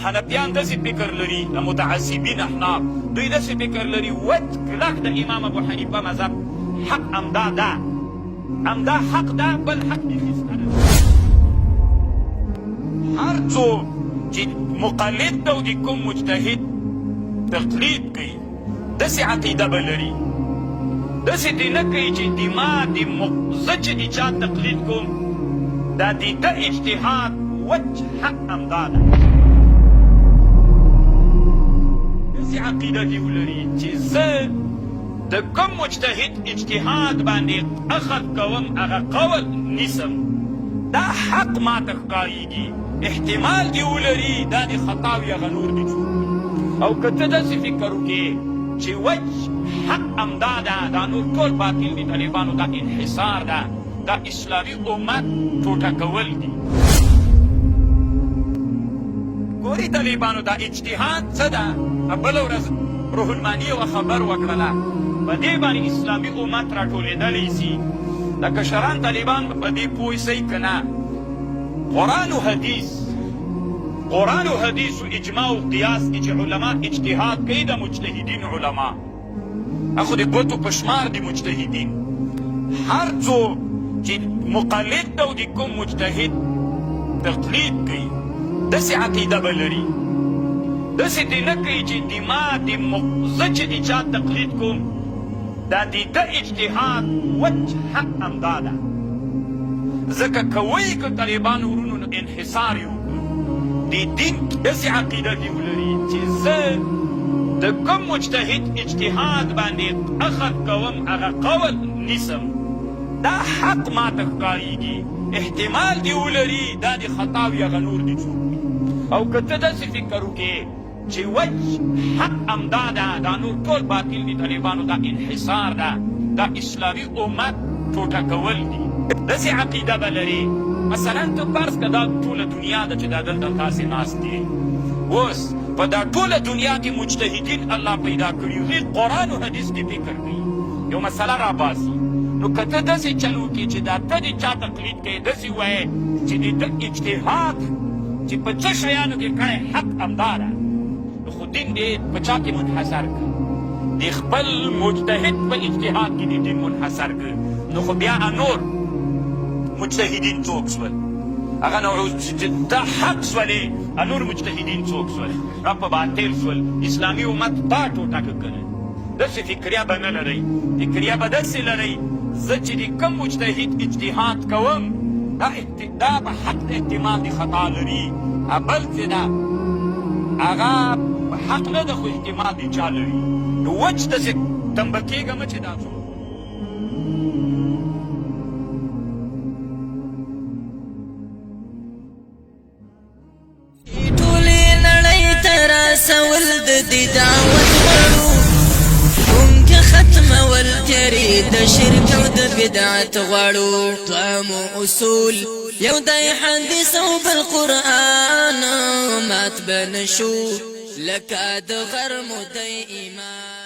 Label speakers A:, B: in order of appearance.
A: حنفیان داسې فکر لري د متعصبین احناف دوی داسې فکر لري وچ کلک د امام ابو حنیفه مذهب حق همدا ده همدا حق ده بل حق بیخي شته نه هر څوک چې مقلد ده او د کوم مجتهد تقلید کوي داسې عقیده به لري داسې دې نه کوي چې زه چې د چا تقلید کوم دا د ده اجتهاد وچ حق همدا ده داسې عقیده دې ولري چې زه د کوم مجتهد اجتهاد باندې اخذ کوم هغه قول نیسم دا حق ماته ښکارېږي احتمال دې ولري دا د خطا وي هغه نور دې جوړ او که ته داسې فکر وکړې چې وچ حق همدا ده دا نور ټول باطل دي طالبانو دا انحصار ده دا اسلامي امت ټوټه کول دي ګورې طالبانو دا اجتهاد څه ده بله ورځ روح الماني یوه خبر وکړله په دې باندې اسلامي امت راټولېدلی سي د کشران طالبان په دې پوه سئ که نه قرآن و حدیث و اجماع و قیاس کې چې علما اجتهاد کوي د مجتهدین علما اخو د ګوتو په شمار د مجتهدین هر څوک چې مقلد ده او د کوم مجتهد تقلید کوي داسې عقیده به لري داسې دې نه کوي چې زه چې د چا تقلید کوم دا د ده اجتهاد وچ حق همدا ده ځکه که وایي که طالبانو ورونو نو انحصار یې وکړو د دین داسې عقیده دې ولري چې زه د کوم مجتهد اجتهاد باندې اخذ کوم هغه قول نیسم دا حق ماته ښکارېږي احتمال دې ولري دا د خطا وي هغه نور دې جوړ او که ته داسې فکر وکړې چې وچ حق همدا ده دا نور ټول باطل دي طالبانو دا انحصار ده دا اسلامي امت ټوټه کول دي داسې عقیده به لري مثلا ته فرض که دا ټوله دنیا ده چې دا دلته تاسې ناست دي اوس په دا ټوله دنیا کې مجتهدین الله پیدا کړي هغوی قرآن و حدیث کې فکر کوي یو مسله راباسي نو که ته داسې چل وکړې چې دا ته د چا تقلید کوې داسې وایې چې د ده اجتهاد چې په څه شیانو کې کړی حق همدا ده نو خو دین دې په چا کې منحصر کړ د خپل مجتهد په اجتهاد کې د دین منحصر کړ نو خو بیا نور مجتهدین څوک شول هغه نوعوز چې دا حق شولې نور مجتهدین څوک شول را په باطل شول اسلامي امت دا ټوټه کړل داسې فکریه به نه لرئ فکریه به داسې لرئ زه چې د کوم مجتهد اجتهاد کوم دا به حق د احتمال د خطا لري بل څه ده هغه حق نه ده خو احتمال د چا لري نو وچ داسې تنبه کېږه مه چې دا څوک
B: سول د دې دعوت غړو کوم کې ختم ول کری د شرک او د بدعت غړو قامو اصول یو د حدیث او بالقران مات بنشو لکه د غرم د ایمان